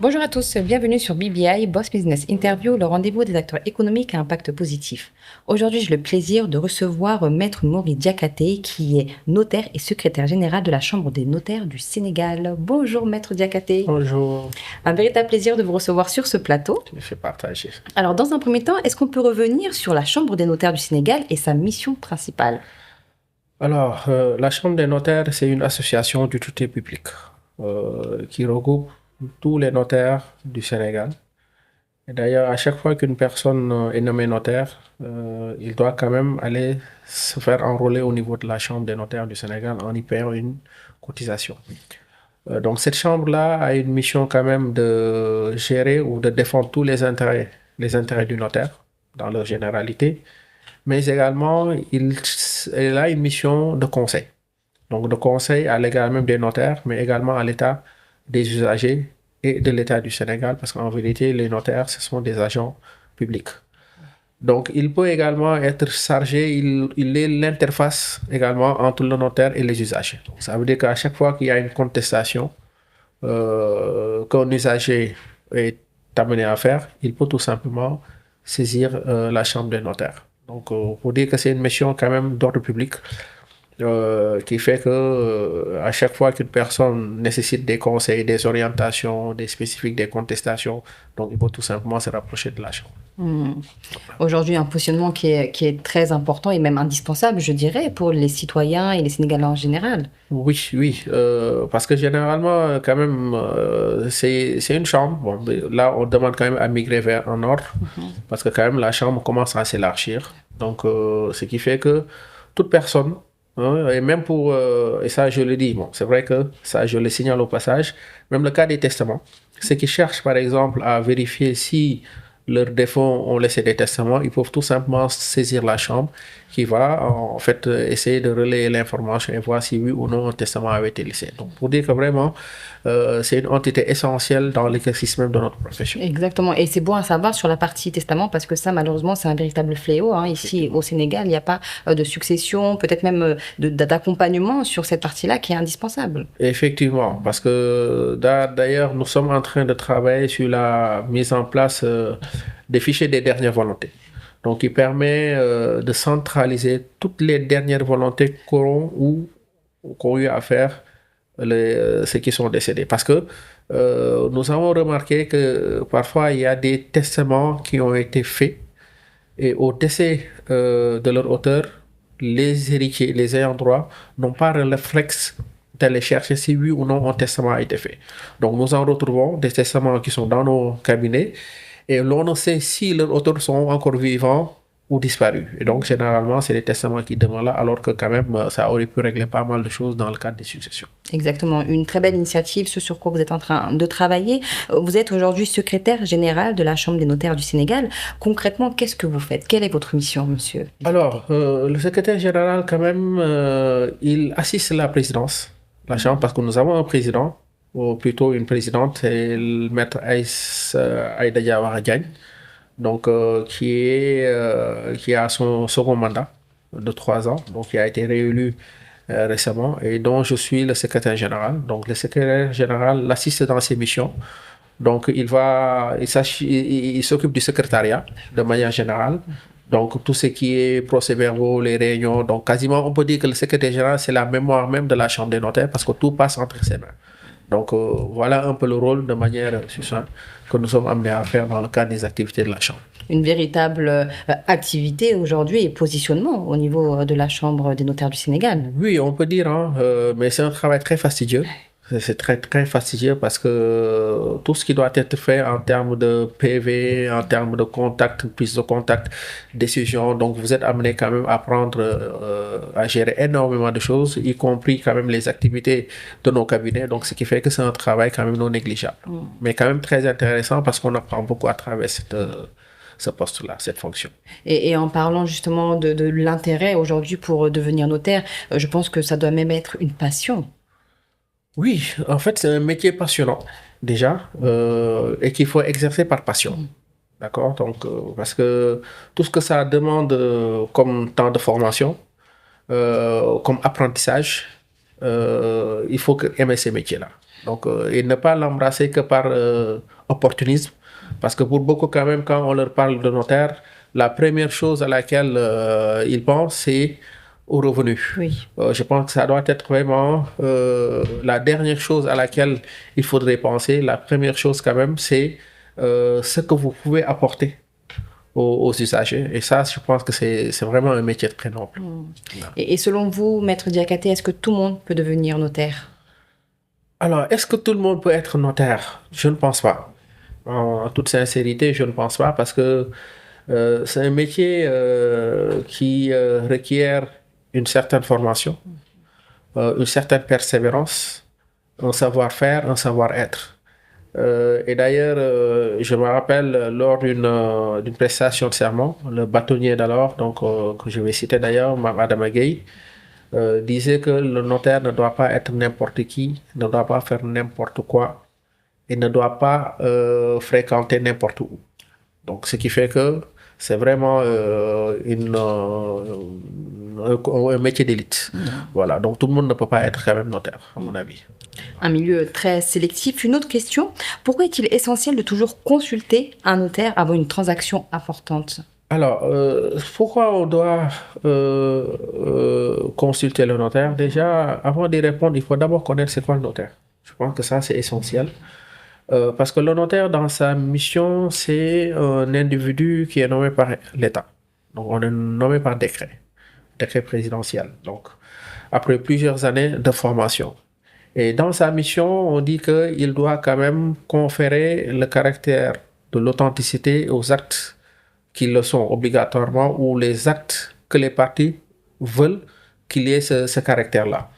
Bonjour à tous, bienvenue sur BBI Boss Business Interview, le rendez-vous des acteurs économiques à impact positif. Aujourd'hui, j'ai le plaisir de recevoir Maître Maury Diakhaté, qui est notaire et secrétaire général de la Chambre des notaires du Sénégal. Bonjour Maître Diakhaté. Bonjour, Un véritable plaisir de vous recevoir sur ce plateau. je fais partager. Alors, dans un premier temps, est-ce qu'on peut revenir sur la Chambre des notaires du Sénégal et sa mission principale? Alors, la Chambre des notaires, c'est une association d'utilité publique qui regroupe tous les notaires du Sénégal. Et d'ailleurs, à chaque fois qu'une personne est nommée notaire, il doit quand même aller se faire enrôler au niveau de la Chambre des notaires du Sénégal en y payant une cotisation. Donc, cette chambre-là a une mission quand même de gérer ou de défendre tous les intérêts du notaire dans leur généralité. Mais également, elle a une mission de conseil. Donc, de conseil à l'égard même des notaires, mais également à l'état des usagers et de l'État du Sénégal, parce qu'en vérité, les notaires, ce sont des agents publics. Donc, il peut également être chargé, il est l'interface également entre le notaire et les usagers. Donc, ça veut dire qu'à chaque fois qu'il y a une contestation qu'un usager est amené à faire, il peut tout simplement saisir la chambre des notaires. Donc, pour dire que c'est une mission quand même d'ordre public qui fait que à chaque fois qu'une personne nécessite des conseils, des orientations, des spécifiques, des contestations, donc il peut tout simplement se rapprocher de la chambre. Aujourd'hui, un positionnement qui est très important et même indispensable, je dirais, pour les citoyens et les Sénégalais en général. Oui, parce que généralement, quand même, c'est une chambre. Bon, là, on demande quand même à migrer vers un ordre, parce que quand même, la chambre commence à s'élargir. Donc, ce qui fait que toute personne, hein, et même pour, et ça je le dis, bon, c'est vrai que ça je le signale au passage, même le cas des testaments, ceux qui cherchent par exemple à vérifier si leurs défunts ont laissé des testaments, ils peuvent tout simplement saisir la chambre qui va en fait essayer de relayer l'information et voir si oui ou non un testament avait été laissé. Donc pour dire que vraiment c'est une entité essentielle dans l'exercice même de notre profession. Exactement. Et c'est bon à savoir sur la partie testament parce que ça, malheureusement, c'est un véritable fléau. Ici, au Sénégal, il n'y a pas de succession, peut-être même d'accompagnement sur cette partie-là qui est indispensable. Effectivement, parce que d'ailleurs, nous sommes en train de travailler sur la mise en place des fichiers des dernières volontés. Donc, il permet de centraliser toutes les dernières volontés qu'ont eu à faire ceux qui sont décédés. Parce que nous avons remarqué que parfois, il y a des testaments qui ont été faits et au décès de leur auteur, les héritiers, les ayants droit, n'ont pas le réflexe d'aller chercher si oui ou non un testament a été fait. Donc nous en retrouvons des testaments qui sont dans nos cabinets et l'on ne sait si leurs auteurs sont encore vivants ou disparus. Et donc généralement, c'est des testaments qui demeurent là alors que quand même, ça aurait pu régler pas mal de choses dans le cadre des successions. Exactement, une très belle initiative, ce sur quoi vous êtes en train de travailler. Vous êtes aujourd'hui secrétaire général de la Chambre des notaires du Sénégal. Concrètement, qu'est-ce que vous faites? Quelle est votre mission, monsieur? Alors, le secrétaire général, quand même, il assiste la présidence, la Chambre, parce que nous avons un président, ou plutôt une présidente, c'est le maître Aïda Diawara Diagne, donc qui a son second mandat de 3 ans, donc qui a été réélu récemment et dont je suis le secrétaire général. Donc le secrétaire général l'assiste dans ses missions. Donc il s'occupe du secrétariat de manière générale. Donc tout ce qui est procès-verbaux, les réunions, donc quasiment on peut dire que le secrétaire général c'est la mémoire même de la Chambre des notaires parce que tout passe entre ses mains. Donc voilà un peu le rôle de manière succincte que nous sommes amenés à faire dans le cadre des activités de la Chambre. Une véritable activité aujourd'hui et positionnement au niveau de la Chambre des notaires du Sénégal. Oui, on peut dire, hein, mais c'est un travail très fastidieux. C'est très fastidieux parce que tout ce qui doit être fait en termes de PV, en termes de contact, prise de contact, décision, donc vous êtes amené quand même à prendre, à gérer énormément de choses, y compris quand même les activités de nos cabinets, donc ce qui fait que c'est un travail quand même non négligeable. Mais quand même très intéressant parce qu'on apprend beaucoup à travers ce poste-là, cette fonction. Et en parlant justement de l'intérêt aujourd'hui pour devenir notaire, je pense que ça doit même être une passion. Oui, en fait, c'est un métier passionnant, déjà, et qu'il faut exercer par passion. D'accord? Donc, parce que tout ce que ça demande comme temps de formation, comme apprentissage, il faut aimer ces métiers-là. Donc, et ne pas l'embrasser que par opportunisme. Parce que pour beaucoup, quand même, quand on leur parle de notaire, la première chose à laquelle ils pensent, c'est au revenu. Oui. Je pense que ça doit être vraiment la dernière chose à laquelle il faudrait penser. La première chose, quand même, c'est ce que vous pouvez apporter aux usagers. Et ça, je pense que c'est vraiment un métier très noble. Et selon vous, Maître Diakhaté, est-ce que tout le monde peut devenir notaire? Alors, est-ce que tout le monde peut être notaire? Je ne pense pas. En toute sincérité, je ne pense pas parce que c'est un métier qui requiert une certaine formation, une certaine persévérance, un savoir-faire, un savoir-être. Et d'ailleurs, je me rappelle lors d'une prestation de serment, le bâtonnier d'alors, donc que je vais citer d'ailleurs, Madame Gueye, disait que le notaire ne doit pas être n'importe qui, ne doit pas faire n'importe quoi et ne doit pas fréquenter n'importe où. Donc, ce qui fait que c'est vraiment un métier d'élite. Voilà, donc tout le monde ne peut pas être quand même notaire, à mon avis. Un milieu très sélectif. Une autre question, pourquoi est-il essentiel de toujours consulter un notaire avant une transaction importante? Alors, pourquoi on doit consulter le notaire? Déjà, avant d'y répondre, il faut d'abord connaître c'est quoi le notaire. Je pense que ça, c'est essentiel. Parce que le notaire, dans sa mission, c'est un individu qui est nommé par l'État. Donc, on est nommé par décret présidentiel. Donc, après plusieurs années de formation. Et dans sa mission, on dit qu'il doit quand même conférer le caractère de l'authenticité aux actes qui le sont obligatoirement ou les actes que les parties veulent qu'il y ait ce caractère-là.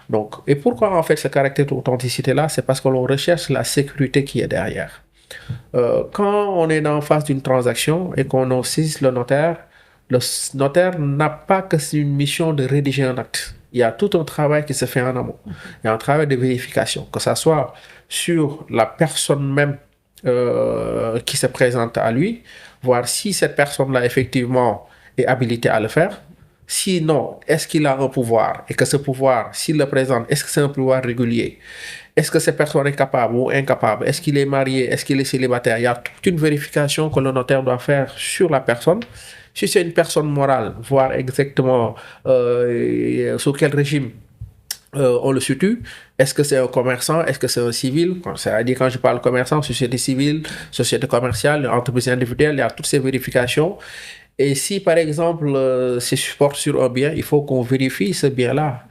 Donc, et pourquoi en fait ce caractère d'authenticité-là? C'est parce que l'on recherche la sécurité qui est derrière. Quand on est en face d'une transaction et qu'on saisisse le notaire n'a pas que une mission de rédiger un acte. Il y a tout un travail qui se fait en amont. Il y a un travail de vérification, que ce soit sur la personne même qui se présente à lui, voir si cette personne-là effectivement est habilitée à le faire. Sinon, est-ce qu'il a un pouvoir et que ce pouvoir, s'il le présente, est-ce que c'est un pouvoir régulier? Est-ce que cette personne est capable ou incapable? Est-ce qu'il est marié? Est-ce qu'il est célibataire? Il y a toute une vérification que le notaire doit faire sur la personne. Si c'est une personne morale, voir exactement sous quel régime on le situe. Est-ce que c'est un commerçant? Est-ce que c'est un civil? C'est-à-dire, quand je parle commerçant, société civile, société commerciale, entreprise individuelle, il y a toutes ces vérifications. Et si, par exemple, c'est porte sur un bien, il faut qu'on vérifie ce bien-là.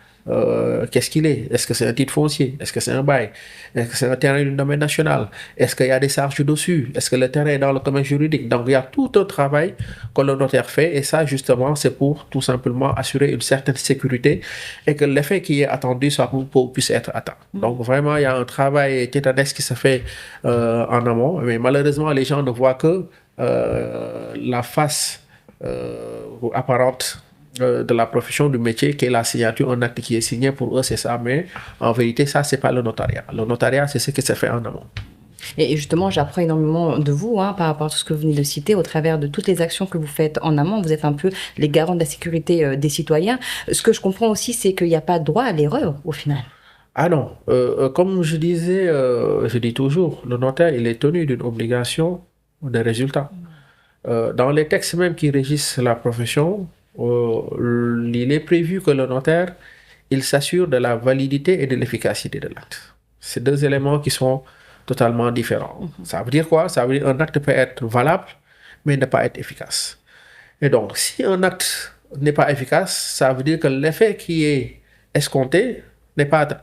Qu'est-ce qu'il est? Est-ce que c'est un titre foncier? Est-ce que c'est un bail? Est-ce que c'est un terrain du domaine national? Est-ce qu'il y a des charges dessus? Est-ce que le terrain est dans le commerce juridique? Donc, il y a tout un travail que le notaire fait et ça, justement, c'est pour tout simplement assurer une certaine sécurité et que l'effet qui est attendu puisse être atteint. Donc, vraiment, il y a un travail titanesque qui se fait en amont, mais malheureusement, les gens ne voient que la face apparente de la profession du métier qui est la signature, un acte qui est signé pour eux, c'est ça, mais en vérité, ça, c'est pas le notariat. Le notariat, c'est ce qui se fait en amont. Et justement, j'apprends énormément de vous par rapport à tout ce que vous venez de citer, au travers de toutes les actions que vous faites en amont. Vous êtes un peu les garants de la sécurité des citoyens. Ce que je comprends aussi, c'est qu'il n'y a pas de droit à l'erreur au final. Ah non, comme je disais, je dis toujours, le notaire, il est tenu d'une obligation de résultat. Dans les textes même qui régissent la profession, il est prévu que le notaire, il s'assure de la validité et de l'efficacité de l'acte. C'est deux éléments qui sont totalement différents. Ça veut dire quoi? Ça veut dire qu'un acte peut être valable, mais ne pas être efficace. Et donc, si un acte n'est pas efficace, ça veut dire que l'effet qui est escompté n'est pas atteint.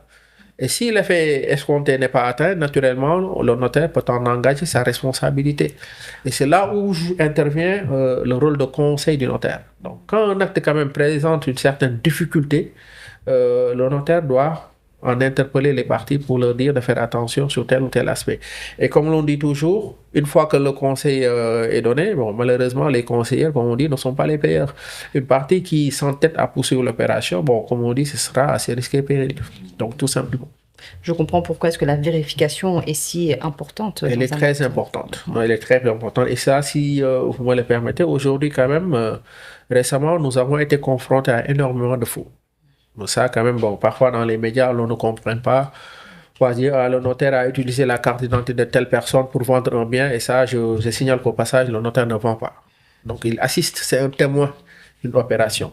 Et si l'effet escompté n'est pas atteint, naturellement, le notaire peut en engager sa responsabilité. Et c'est là où intervient le rôle de conseil du notaire. Donc, quand un acte quand même présente une certaine difficulté, le notaire doit en interpeller les parties pour leur dire de faire attention sur tel ou tel aspect. Et comme l'on dit toujours, une fois que le conseil est donné, bon, malheureusement, les conseillers, comme on dit, ne sont pas les payeurs. Une partie qui s'entête à poursuivre l'opération, bon, comme on dit, ce sera assez risqué et périlleux. Donc, tout simplement. Je comprends pourquoi est-ce que la vérification est si importante. Elle est très importante. Elle est très importante. Et ça, si vous me le permettez, aujourd'hui, quand même, récemment, nous avons été confrontés à énormément de faux. Ça, quand même, bon, parfois dans les médias, on ne comprend pas On va dire, ah, le notaire a utilisé la carte d'identité de telle personne pour vendre un bien, et ça, je signale qu'au passage, le notaire ne vend pas. Donc, il assiste, c'est un témoin d'une opération.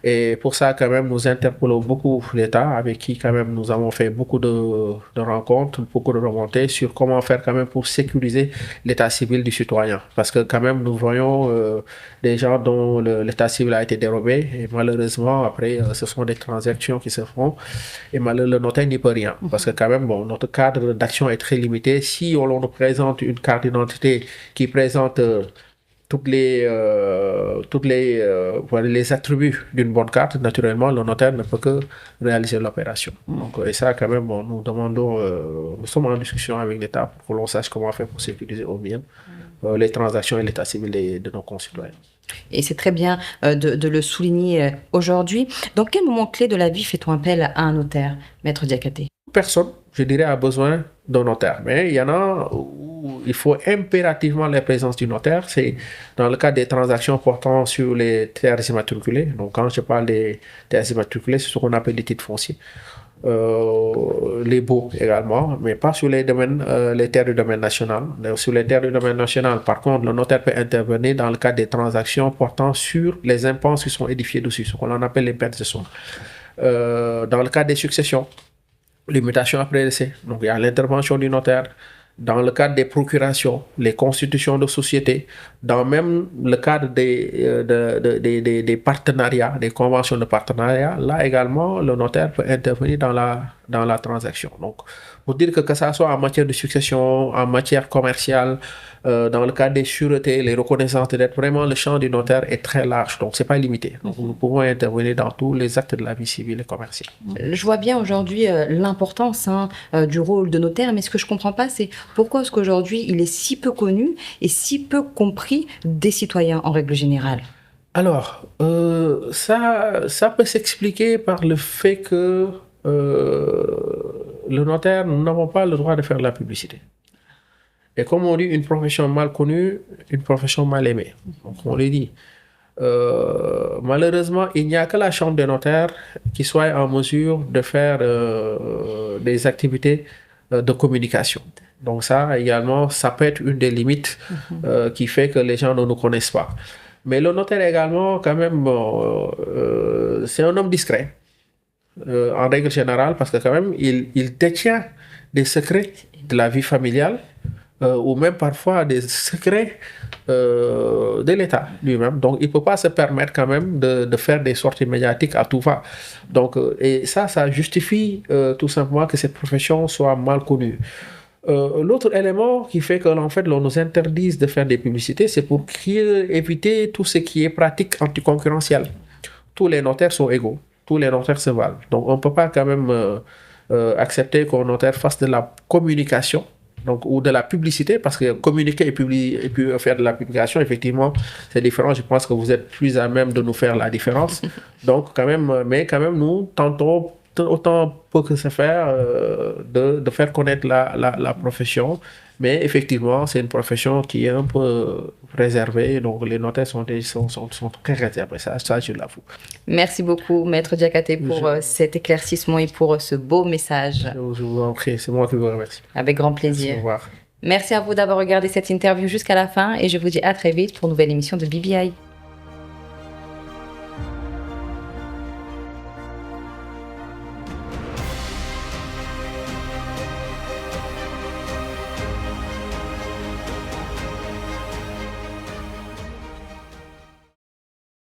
Et pour ça, quand même, nous interpellons beaucoup l'État, avec qui, quand même, nous avons fait beaucoup de rencontres, beaucoup de remontées sur comment faire, quand même, pour sécuriser l'état civil du citoyen. Parce que, quand même, nous voyons des gens dont l'état civil a été dérobé, et malheureusement, après, ce sont des transactions qui se font, et malheureusement, le notaire n'y peut rien. Parce que, quand même, bon, notre cadre d'action est très limité. Si on nous présente une carte d'identité qui présente voilà, les attributs d'une bonne carte, naturellement, le notaire ne peut que réaliser l'opération. Donc, et ça, quand même, bon, nous demandons, nous sommes en discussion avec l'État pour que l'on sache comment faire pour sécuriser au mieux les transactions et l'état civil de nos concitoyens. Et c'est très bien de le souligner aujourd'hui. Dans quel moment clé de la vie fait-on appel à un notaire, Maître Diakhaté? Personne, je dirais, a besoin d'un notaire. Mais il y en a où il faut impérativement la présence du notaire. C'est dans le cas des transactions portant sur les terres immatriculées. Donc, quand je parle des terres immatriculées, c'est ce qu'on appelle les titres fonciers. Les baux également, mais pas sur les domaines, les terres du domaine national. Sur les terres du domaine national, par contre, le notaire peut intervenir dans le cadre des transactions portant sur les impenses qui sont édifiés dessus, ce qu'on appelle les pertes de soins. Dans le cadre des successions, limitation après décès. Donc, il y a l'intervention du notaire. Dans le cadre des procurations, les constitutions de sociétés, dans même le cadre des partenariats, des conventions de partenariat, là également, le notaire peut intervenir dans la transaction. Donc, pour dire que ça soit en matière de succession, en matière commerciale, dans le cadre des sûretés, les reconnaissances de dette, vraiment le champ du notaire est très large, donc c'est pas limité. Donc, nous pouvons intervenir dans tous les actes de la vie civile et commerciale. Je vois bien aujourd'hui l'importance du rôle de notaire, mais ce que je comprends pas, c'est pourquoi est-ce qu'aujourd'hui il est si peu connu et si peu compris des citoyens en règle générale? Alors, ça peut s'expliquer par le fait que le notaire, nous n'avons pas le droit de faire de la publicité. Et comme on dit, une profession mal connue, une profession mal aimée. Donc, on le dit. Malheureusement, il n'y a que la chambre des notaires qui soit en mesure de faire des activités de communication. Donc ça, également, ça peut être une des limites qui fait que les gens ne nous connaissent pas. Mais le notaire également, quand même, c'est un homme discret, en règle générale, parce que quand même, il détient des secrets de la vie familiale, ou même parfois des secrets de l'État lui-même. Donc, il ne peut pas se permettre quand même de faire des sorties médiatiques à tout va. Donc, et ça justifie tout simplement que cette profession soit mal connue. L'autre élément qui fait que en fait, l'on nous interdise de faire des publicités, c'est pour éviter tout ce qui est pratique anticoncurrentielle. Tous les notaires sont égaux, tous les notaires se valent. Donc, on ne peut pas quand même accepter qu'un notaire fasse de la communication, donc, ou de la publicité, parce que communiquer et puis faire de la publication, effectivement, c'est différent. Je pense que vous êtes plus à même de nous faire la différence. Donc, quand même, mais quand même, nous tentons autant peut que se faire de faire connaître la profession. Mais effectivement, c'est une profession qui est un peu réservée. Donc, les notaires sont très réservés. Ça, je l'avoue. Merci beaucoup, Maître Diakhaté, pour cet éclaircissement et pour ce beau message. Je vous en prie, c'est moi qui vous remercie. Avec grand plaisir. Au revoir. Merci à vous d'avoir regardé cette interview jusqu'à la fin et je vous dis à très vite pour une nouvelle émission de BBI.